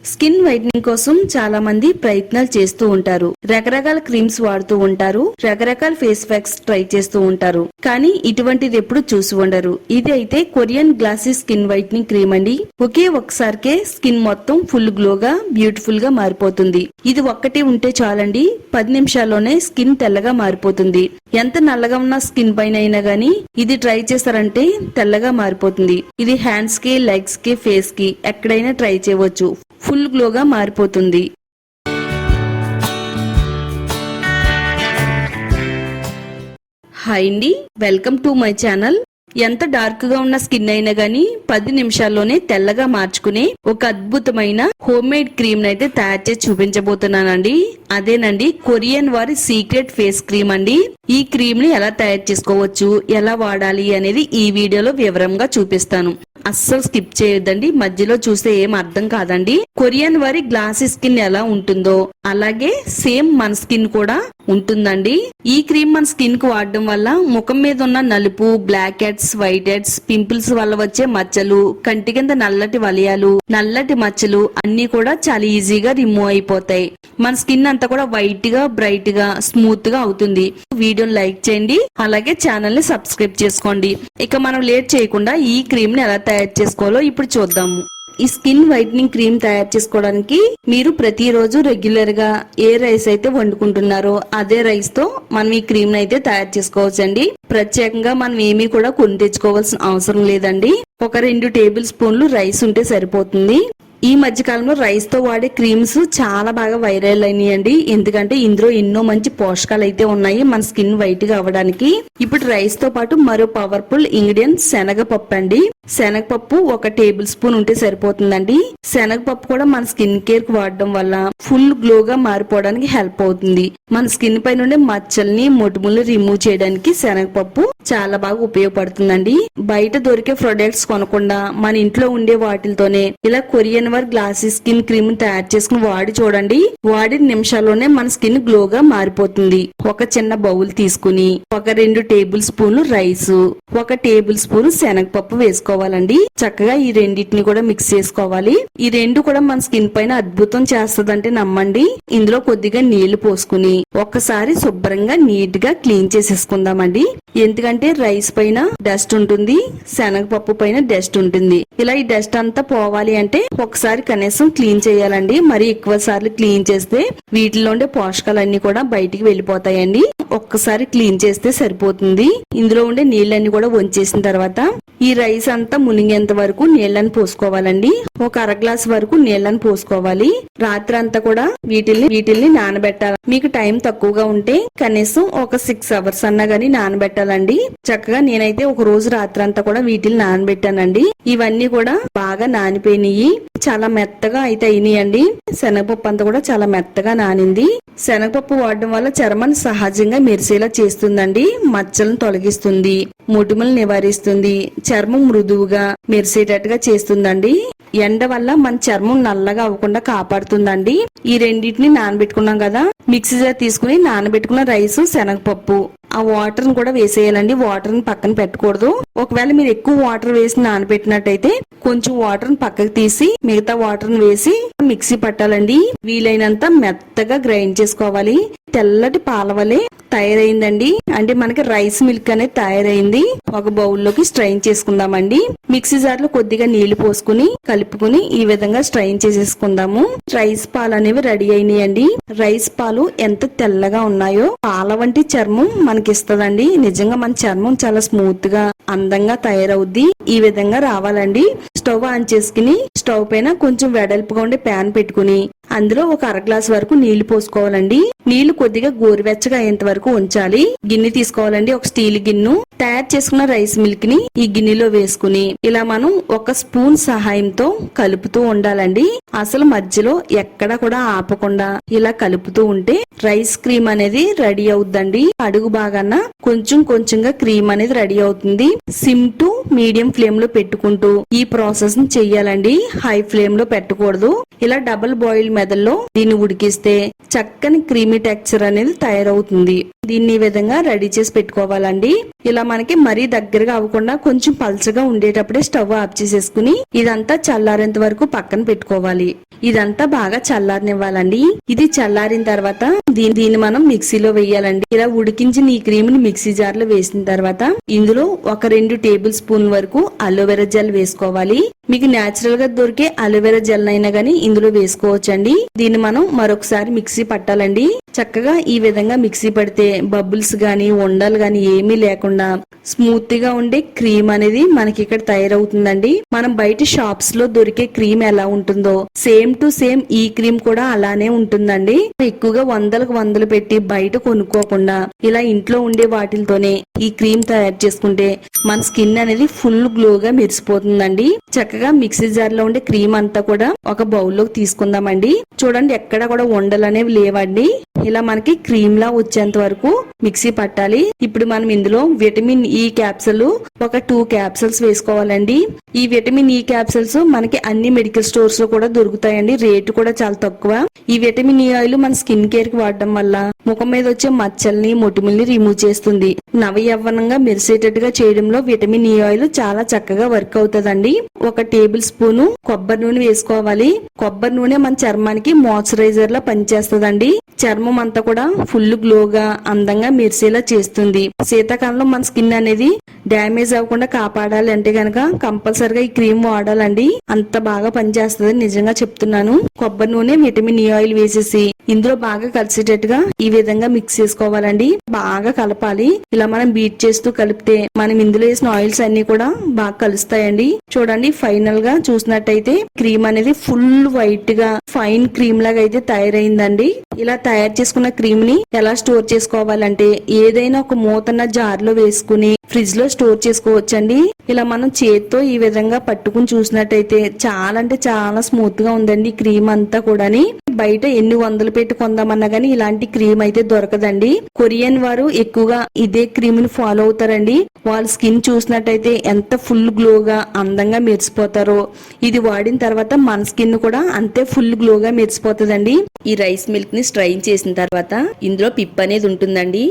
Skin whitening కోసం చాలా మంది ప్రయత్నాలు చేస్తూ ఉంటారు. రకరకాల క్రీమ్స్ వాడుతూ ఉంటారు. రకరకాల ఫేస్ ప్యాక్స్ ట్రై చేస్తూ ఉంటారు. కానీ ఇటువంటిది ఎప్పుడు చూసి ఉండరు. ఇది అయితే Korean glossy skin whitening cream అండి. ఒకే ఒక్కసారికే స్కిన్ మొత్తం ఫుల్ గ్లోగా బ్యూటిఫుల్ గా మారిపోతుంది. ఇది ఒక్కటి ఉంటే చాలండి, 10 నిమిషాల్లోనే స్కిన్ తెల్లగా మారిపోతుంది. ఎంత నల్లగా ఉన్న స్కిన్ పైన అయినా గానీ ఇది ట్రై చేస్తారంటే తెల్లగా మారిపోతుంది. ఇది హ్యాండ్స్ కి, లెగ్స్ కి, ఫేస్ కి ఎక్కడైనా ట్రై చేయవచ్చు. ఫుల్ గ్లోగా మారిపోతుంది. హాయ్ అండి, వెల్కమ్ టు మై ఛానల్. ఎంత డార్క్ గా ఉన్న స్కిన్ అయినా గానీ 10 నిమిషాల్లోనే తెల్లగా మార్చుకునే ఒక అద్భుతమైన హోమ్ మేడ్ క్రీమ్ అయితే తయారు చేసి చూపించబోతున్నానండి. అదేనండి కొరియన్ వారి సీక్రెట్ ఫేస్ క్రీమ్ అండి. ఈ క్రీమ్ ని ఎలా తయారు చేసుకోవచ్చు, ఎలా వాడాలి అనేది ఈ వీడియోలో వివరంగా చూపిస్తాను. అస్సలు స్కిప్ చేయొద్దండి, మధ్యలో చూస్తే ఏం అర్థం కాదండి. కొరియన్ వారి గ్లాసీ స్కిన్ ఎలా ఉంటుందో అలాగే సేమ్ మన స్కిన్ కూడా ఉంటుందండి. ఈ క్రీమ్ మన స్కిన్ కు వాడడం వల్ల ముఖం మీద ఉన్న నలుపు, blackheads, whiteheads, pimples వల్ల వచ్చే మచ్చలు, కంటి కింద నల్లటి వలయాలు, నల్లటి మచ్చలు అన్ని కూడా చాలా ఈజీగా రిమూవ్ అయిపోతాయి. మన స్కిన్ అంతా కూడా వైట్ గా, బ్రైట్ గా, స్మూత్ గా అవుతుంది. వీడియోని లైక్ చేయండి, అలాగే ఛానల్ ని సబ్స్క్రైబ్ చేసుకోండి. ఇక మనం లేట్ చేయకుండా ఈ క్రీమ్ ని ఎలా తయారు చేసుకోవాలో ఇప్పుడు చూద్దాము. ఈ స్కిన్ వైట్నింగ్ క్రీమ్ తయారు చేసుకోవడానికి మీరు ప్రతిరోజు రెగ్యులర్ గా ఏ రైస్ అయితే వండుకుంటున్నారో అదే రైస్ తో మనం ఈ క్రీమ్ అయితే తయారు చేసుకోవచ్చండి. ప్రత్యేకంగా మనం ఏమీ కూడా కొని తెచ్చుకోవాల్సిన అవసరం లేదండి. ఒక 2 టేబుల్ స్పూన్లు రైస్ ఉంటే సరిపోతుంది. ఈ మధ్య కాలంలో రైస్ తో వాడే క్రీమ్స్ చాలా బాగా వైరల్ అయినాయండి. ఎందుకంటే ఇందులో ఎన్నో మంచి పోషకాలు అయితే ఉన్నాయి మన స్కిన్ వైట్ గా అవ్వడానికి. ఇప్పుడు రైస్ తో పాటు మరో పవర్ఫుల్ ఇంగ్రీడియంట్ శనగపప్పు అండి. శనగపప్పు 1 టేబుల్ స్పూన్ ఉంటే సరిపోతుందండి. శనగపప్పు కూడా మన స్కిన్ కేర్ కు వాడడం వల్ల ఫుల్ గ్లోగా మారిపోవడానికి హెల్ప్ అవుతుంది. మన స్కిన్ పై నుండి మచ్చల్ని, మొటిముల్ని రిమూవ్ చేయడానికి శనగపప్పు చాలా బాగా ఉపయోగపడుతుందండి. బయట దొరికే ప్రొడక్ట్స్ కొనకుండా మన ఇంట్లో ఉండే వాటితోనే ఇలా కొరియన్ వారి గ్లాసీ స్కిన్ క్రీమ్ తయారు చేసుకుని వాడి చూడండి. వాడిన నిమిషాల్లోనే మన స్కిన్ గ్లోగా మారిపోతుంది. ఒక చిన్న బౌల్ తీసుకుని 2 టేబుల్ స్పూన్లు రైస్, 1 టేబుల్ స్పూన్ శనగపప్పు వేసుకోవాలండి. చక్కగా ఈ రెండింటిని కూడా మిక్స్ చేసుకోవాలి. ఈ రెండు కూడా మన స్కిన్ పైన అద్భుతం చేస్తదంటే నమ్మండి. ఇందులో కొద్దిగా నీళ్లు పోసుకుని ఒక్కసారి శుభ్రంగా నీట్ గా క్లీన్ చేసేసుకుందామండి. ఎందుకంటే రైస్ పైన డస్ట్ ఉంటుంది, శనగపప్పు పైన డస్ట్ ఉంటుంది. ఇలా ఈ డస్ట్ అంతా పోవాలి అంటే ఒకసారి కనీసం క్లీన్ చేయాలండి. మరి ఎక్కువ సార్లు క్లీన్ చేస్తే వీటిలో ఉండే పోషకాలన్నీ కూడా బయటికి వెళ్ళిపోతాయండి. ఒక్కసారి క్లీన్ చేస్తే సరిపోతుంది. ఇందులో ఉండే నీళ్ళన్ని కూడా వంచేసిన తర్వాత ఈ రైస్ అంతా మునిగేంత వరకు నీళ్ళని పోసుకోవాలండి. ఒక 1/2 గ్లాస్ వరకు నీళ్ళని పోసుకోవాలి. రాత్రి అంతా కూడా వీటిల్ని నానబెట్టాలి. మీకు టైం తక్కువగా ఉంటే కనీసం ఒక 6 అవర్స్ అన్నా గానీ నానబెట్టాలండి. చక్కగా నేనైతే ఒక రోజు రాత్రి అంతా కూడా వీటిని నానబెట్టానండి. ఇవన్నీ కూడా బాగా నానిపోయినాయి. చాలా మెత్తగా అయితే అయినాయండి. శనగపప్పు అంతా కూడా చాలా మెత్తగా నానింది. శనగపప్పు వాడడం వల్ల చర్మాన్ని సహజంగా మెరిసేలా చేస్తుందండి. మచ్చలను తొలగిస్తుంది, మొటిమలు నివారిస్తుంది, చర్మం మృదువుగా మెరిసేటట్టుగా చేస్తుందండి. ఎండ వల్ల మన చర్మం నల్లగా అవ్వకుండా కాపాడుతుందండి. ఈ రెండింటిని నానబెట్టుకున్నాం కదా, మిక్సీ జార్ తీసుకుని నానబెట్టుకున్న రైస్, శనగపప్పు ఆ వాటర్ ని కూడా వేసేయాలండి. వాటర్ ని పక్కన పెట్టకూడదు. ఒకవేళ మీరు ఎక్కువ వాటర్ వేసి నానబెట్టినట్టయితే కొంచెం వాటర్ ని పక్కకు తీసి మిగతా వాటర్ ని వేసి మిక్సీ పట్టాలండి. వీలైనంత మెత్తగా గ్రైండ్ చేసుకోవాలి. తెల్లటి పాలవలే తయారైందండి. అంటే మనకి రైస్ మిల్క్ అనేది తయారైంది. ఒక బౌల్లోకి స్ట్రైన్ చేసుకుందామండి. మిక్సీ జార్ లో కొద్దిగా నీళ్లు పోసుకుని కలుపుకుని ఈ విధంగా స్ట్రైన్ చేసేసుకుందాము. రైస్ పాలు అనేవి రెడీ అయినాయండి. రైస్ పాలు ఎంత తెల్లగా ఉన్నాయో పాల వంటి చర్మం మనకి ఇస్తదండి. నిజంగా మన చర్మం చాలా స్మూత్ గా, అందంగా తయారవుద్ది. ఈ విధంగా రావాలండి. స్టవ్ ఆన్ చేసుకుని స్టవ్ పైన కొంచెం వెడల్పుగా ఉండే ప్యాన్ పెట్టుకుని అందులో ఒక 1/2 గ్లాస్ వరకు నీళ్లు పోసుకోవాలండి. నీళ్లు కొద్దిగా గోరువెచ్చగా అయ్యేంత వరకు ఉంచాలి. గిన్నె తీసుకోవాలండి, ఒక స్టీల్ గిన్నె. తయారు చేసుకున్న రైస్ మిల్క్ ని ఈ గిన్నెలో వేసుకుని ఇలా మనం 1 స్పూన్ సహాయంతో కలుపుతూ ఉండాలండి. అసలు మధ్యలో ఎక్కడ కూడా ఆపకుండా ఇలా కలుపుతూ ఉంటే రైస్ క్రీమ్ అనేది రెడీ అవుద్దండి. అడుగు బాగాన కొంచెంగా క్రీమ్ అనేది రెడీ అవుతుంది. సిమ్ టు మీడియం ఫ్లేమ్ లో పెట్టుకుంటూ ఈ ప్రాసెస్ ని చెయ్యాలండి. హై ఫ్లేమ్ లో పెట్టకూడదు. ఇలా డబుల్ బాయిల్ మెథడ్ లో దీన్ని ఉడికిస్తే చక్కని క్రీమీ టెక్స్చర్ అనేది తయారవుతుంది. దీన్ని ఈ విధంగా రెడీ చేసి పెట్టుకోవాలండి. ఇలా మనకి మరీ దగ్గరగా అవ్వకుండా కొంచెం పల్చగా ఉండేటప్పుడే స్టవ్ ఆఫ్ చేసేసుకుని ఇదంతా చల్లారేంత వరకు పక్కన పెట్టుకోవాలి. ఇదంతా బాగా చల్లారనివ్వాలండి. ఇది చల్లారిన తర్వాత దీన్ని మనం మిక్సీలో వేయాలండి. ఇలా ఉడికించిన ఈ క్రీమ్ ని మిక్సీ జార్ లో వేసిన తర్వాత ఇందులో ఒక 2 టేబుల్ స్పూన్ వరకు అలోవెరా జెల్ వేసుకోవాలి. మీకు నేచురల్ గా దొరికే అలోవెరా జెల్ అయినా గానీ ఇందులో వేసుకోవచ్చండి. దీన్ని మనం మరొకసారి మిక్సీ పట్టాలండి. చక్కగా ఈ విధంగా మిక్సీ పడితే బబుల్స్ గాని ఉండలు గాని ఏమీ లేకుండా స్మూత్ గా ఉండే క్రీమ్ అనేది మనకి ఇక్కడ తయారవుతుందండి. మనం బయట షాప్స్ లో దొరికే క్రీమ్ ఎలా ఉంటుందో సేమ్ టు సేమ్ ఈ క్రీమ్ కూడా అలానే ఉంటుందండి. ఎక్కువగా వందలు పెట్టి బయట కొనుక్కోకుండా ఇలా ఇంట్లో ఉండే వాటితోనే ఈ క్రీమ్ తయారు చేసుకుంటే మన స్కిన్ అనేది ఫుల్ గ్లోగా మెరిసిపోతుందండి. చక్కగా మిక్సీ జార్ లో ఉండే క్రీమ్ అంతా కూడా ఒక బౌల్లోకి తీసుకుందామండి. చూడండి ఎక్కడ కూడా ఉండలు అనేవి లేవండి. ఇలా మనకి క్రీమ్ లా వచ్చేంత వరకు మిక్సీ పట్టాలి. ఇప్పుడు మనం ఇందులో విటమిన్ ఈ క్యాప్సూల్ ఒక 2 క్యాప్సూల్స్ వేసుకోవాలండి. ఈ విటమిన్ ఈ క్యాప్సూల్స్ మనకి అన్ని మెడికల్ స్టోర్స్ లో కూడా దొరుకుతాయండి. రేటు కూడా చాలా తక్కువ. ఈ విటమిన్ ఈ ఆయిల్ మన స్కిన్ కేర్ కి వాడడం వల్ల ముఖం మీద వచ్చే మచ్చల్ని మొటిమల్ని రిమూవ్ చేస్తుంది. నవయవ్వనంగా మెరిసేటట్టుగా చేయడంలో విటమిన్ ఈ ఆయిల్ చాలా చక్కగా వర్క్ అవుతుందండి. ఒక టేబుల్ స్పూన్ కొబ్బరి నూనె వేసుకోవాలి. కొబ్బరి నూనె మన చర్మానికి మాయిశ్చరైజర్ లా పనిచేస్తుందండి. చర్మం అంతా కూడా ఫుల్ గ్లోగా అందంగా మెరిసేలా చేస్తుంది. శీతాకాలంలో మన స్కిన్ అనేది డ్యామేజ్ అవ్వకుండా కాపాడాలి అంటే గనక కంపల్సరిగా ఈ క్రీమ్ వాడాలండి. అంత బాగా పనిచేస్తుంది నిజంగా చెప్తున్నాను. కొబ్బరి నూనె విటమిన్ ఈ ఆయిల్ వేసేసి ఇందులో బాగా కలిసేటట్టుగా ఈ విధంగా మిక్స్ చేసుకోవాలండి. బాగా కలపాలి. ఇలా మనం బీట్ చేస్తూ కలిపితే మనం ఇందులో వేసిన ఆయిల్స్ అన్ని కూడా బాగా కలుస్తాయండి. చూడండి ఫైనల్ గా చూసినట్టయితే క్రీమ్ అనేది ఫుల్ వైట్ గా ఫైన్ క్రీమ్ లాగా అయితే తయారైందండి. ఇలా తయారు చేసుకున్న క్రీమ్ ని ఎలా స్టోర్ చేసుకోవాలంటే ఏదైనా ఒక మూతన్న జార్ లో వేసుకుని ఫ్రిడ్జ్ లో స్టోర్ చేసుకోవచ్చండి. ఇలా మనం చేత్తో ఈ విధంగా పట్టుకుని చూసినట్టయితే చాలా అంటే చాలా స్మూత్ గా ఉందండి క్రీమ్ అంతా కూడాని. బయట ఎన్ని వందలు పెట్టి కొందామన్నా గానీ ఇలాంటి క్రీమ్ అయితే దొరకదండి. కొరియన్ వారు ఎక్కువగా ఇదే క్రీమ్ ని ఫాలో అవుతారండి. వాళ్ళ స్కిన్ చూసినట్టయితే ఎంత ఫుల్ గ్లోగా అందంగా మెరిసిపోతారో ఇది వాడిన తర్వాత మన స్కిన్ కూడా అంతే ఫుల్ గ్లోగా మెరిసిపోతుందండి. ఈ రైస్ మిల్క్ ని స్ట్రైన్ చేసిన తర్వాత ఇందులో పిప్ అనేది ఉంటుందండి.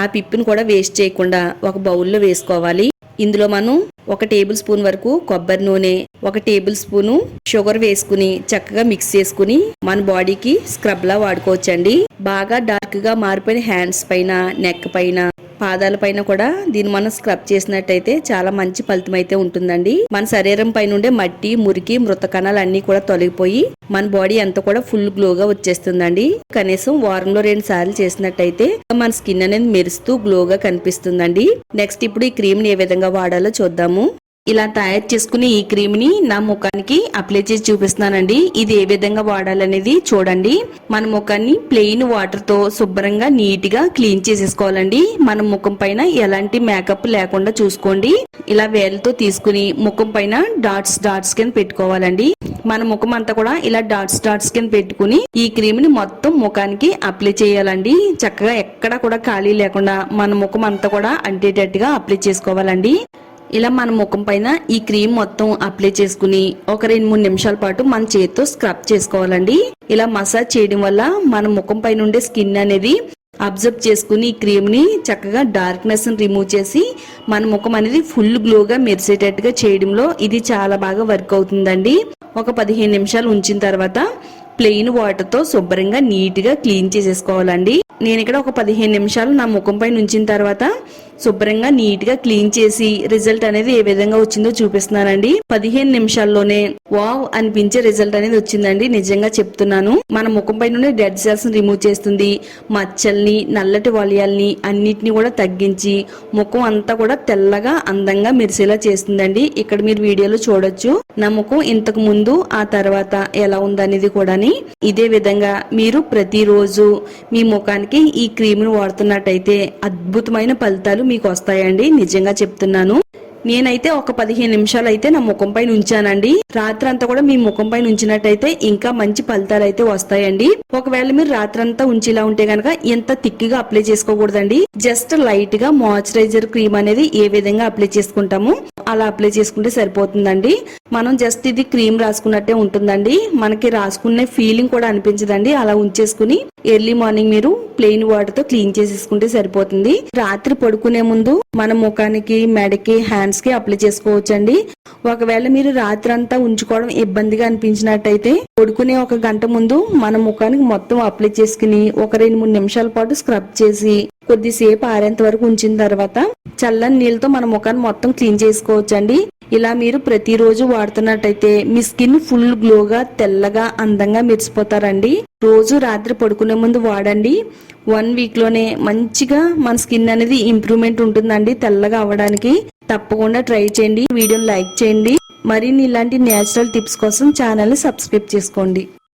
ఆ పిప్పుని కూడా వేస్ట్ చేయకుండా ఒక బౌల్లో వేసుకోవాలి. ఇందులో మనం ఒక టేబుల్ స్పూన్ వరకు కొబ్బరి నూనె, ఒక టేబుల్ స్పూను షుగర్ వేసుకుని చక్కగా మిక్స్ చేసుకుని మన బాడీకి స్క్రబ్ లా వాడుకోవచ్చండి. బాగా డార్క్ గా మారిపోయిన హ్యాండ్స్ పైన, నెక్ పైన, పాదాల పైన కూడా దీన్ని మనం స్క్రబ్ చేసినట్టయితే చాలా మంచి ఫలితం అయితే ఉంటుందండి. మన శరీరం పైన ఉండే మట్టి, మురికి, మృత కణాలు అన్ని కూడా తొలగిపోయి మన బాడీ అంతా కూడా ఫుల్ గ్లోగా వచ్చేస్తుందండి. కనీసం వారంలో 2 సార్లు చేసినట్టయితే మన స్కిన్ అనేది మెరుస్తూ గ్లోగా కనిపిస్తుందండి. నెక్స్ట్ ఇప్పుడు ఈ క్రీమ్ ని ఏ విధంగా వాడాలో చూద్దాము. ఇలా తయారు చేసుకుని ఈ క్రీమ్ ని నా ముఖానికి అప్లై చేసి చూపిస్తున్నానండి. ఇది ఏ విధంగా వాడాలనేది చూడండి. మన ముఖాన్ని ప్లెయిన్ వాటర్ తో శుభ్రంగా నీట్ గా క్లీన్ చేసేసుకోవాలండి. మన ముఖం పైన ఎలాంటి మేకప్ లేకుండా చూసుకోండి. ఇలా వేలతో తీసుకుని ముఖం పైన డాట్స్ కింద పెట్టుకోవాలండి. మన ముఖం అంతా కూడా ఇలా డాట్స్ కింద పెట్టుకుని ఈ క్రీమ్ ని మొత్తం ముఖానికి అప్లై చేయాలండి. చక్కగా ఎక్కడ కూడా ఖాళీ లేకుండా మన ముఖం అంతా కూడా అంటేటట్టుగా అప్లై చేసుకోవాలండి. ఇలా మన ముఖం పైన ఈ క్రీమ్ మొత్తం అప్లై చేసుకుని ఒక 2-3 నిమిషాల పాటు మన చేతితో స్క్రబ్ చేసుకోవాలండి. ఇలా మసాజ్ చేయడం వల్ల మన ముఖం పైన ఉండే స్కిన్ అనేది అబ్జర్వ్ చేసుకుని ఈ క్రీమ్ ని చక్కగా డార్క్నెస్ రిమూవ్ చేసి మన ముఖం అనేది ఫుల్ గ్లోగా మెరిసేటట్టుగా చేయడంలో ఇది చాలా బాగా వర్క్ అవుతుందండి. ఒక 15 నిమిషాలు ఉంచిన తర్వాత ప్లెయిన్ వాటర్ తో శుభ్రంగా నీట్ గా క్లీన్ చేసేసుకోవాలండి. నేను ఇక్కడ ఒక 15 నిమిషాలు నా ముఖం పైన ఉంచిన తర్వాత శుభ్రంగా నీట్ గా క్లీన్ చేసి రిజల్ట్ అనేది ఏ విధంగా వచ్చిందో చూపిస్తున్నానండి. 15 నిమిషాల్లోనే వావ్ అనిపించే రిజల్ట్ అనేది వచ్చిందండి. నిజంగా చెప్తున్నాను. మన ముఖం పైన డెడ్ సెల్స్ రిమూవ్ చేస్తుంది. మచ్చల్ని, నల్లటి వలయాల్ని అన్నిటిని కూడా తగ్గించి ముఖం అంతా కూడా తెల్లగా అందంగా మెరిసేలా చేస్తుందండి. ఇక్కడ మీరు వీడియోలో చూడొచ్చు నా ముఖం ఇంతకు ముందు ఆ తర్వాత ఎలా ఉందనేది కూడా. ఇదే విధంగా మీరు ప్రతిరోజు మీ ముఖానికి ఈ క్రీమ్ ను వాడుతున్నట్టయితే అద్భుతమైన ఫలితాలు మీకు వస్తాయండి. నిజంగా చెప్తున్నాను. నేనైతే ఒక 15 నిమిషాలు అయితే నా ముఖం పైన ఉంచానండి. రాత్రంతా కూడా మీ ముఖం పైన ఉంచినట్టయితే ఇంకా మంచి ఫలితాలు అయితే వస్తాయండి. ఒకవేళ మీరు రాత్రంతా ఉంచేలా ఉంటే గనక ఎంత థిక్గా అప్లై చేసుకోకూడదండి. జస్ట్ లైట్ గా మాయిశ్చరైజర్ క్రీమ్ అనేది ఏ విధంగా అప్లై చేసుకుంటామో అలా అప్లై చేసుకుంటే సరిపోతుందండి. మనం జస్ట్ ఇది క్రీమ్ రాసుకున్నట్టే ఉంటుందండి. మనకి రాసుకునే ఫీలింగ్ కూడా అనిపించదండి. అలా ఉంచేసుకుని ఎర్లీ మార్నింగ్ మీరు ప్లెయిన్ వాటర్ తో క్లీన్ చేసేసుకుంటే సరిపోతుంది. రాత్రి పడుకునే ముందు మన ముఖానికి, మెడకి, హ్యాండ్స్ కి అప్లై చేసుకోవచ్చండి. ఒకవేళ మీరు రాత్రి అంతా ఉంచుకోవడం ఇబ్బందిగా అనిపించినట్టయితే పడుకునే 1 గంట ముందు మన ముఖానికి మొత్తం అప్లై చేసుకుని ఒక 2-3 నిమిషాల పాటు స్క్రబ్ చేసి కొద్దిసేపు ఆరేంత వరకు ఉంచిన తర్వాత చల్లని నీళ్ళతో మన ముఖాన్ని మొత్తం క్లీన్ చేసుకోవచ్చండి. ఇలా మీరు ప్రతిరోజు వాడుతున్నట్టయితే మీ స్కిన్ ఫుల్ గ్లోగా, తెల్లగా, అందంగా మెరిసిపోతారండి. రోజు రాత్రి పడుకునే ముందు వాడండి. 1 వీక్ లోనే మంచిగా మన స్కిన్ అనేది ఇంప్రూవ్మెంట్ ఉంటుందండి తెల్లగా అవ్వడానికి. తప్పకుండా ట్రై చేయండి. వీడియోని లైక్ చేయండి. మరిన్ని ఇలాంటి నేచురల్ టిప్స్ కోసం ఛానల్ ని సబ్స్క్రైబ్ చేసుకోండి.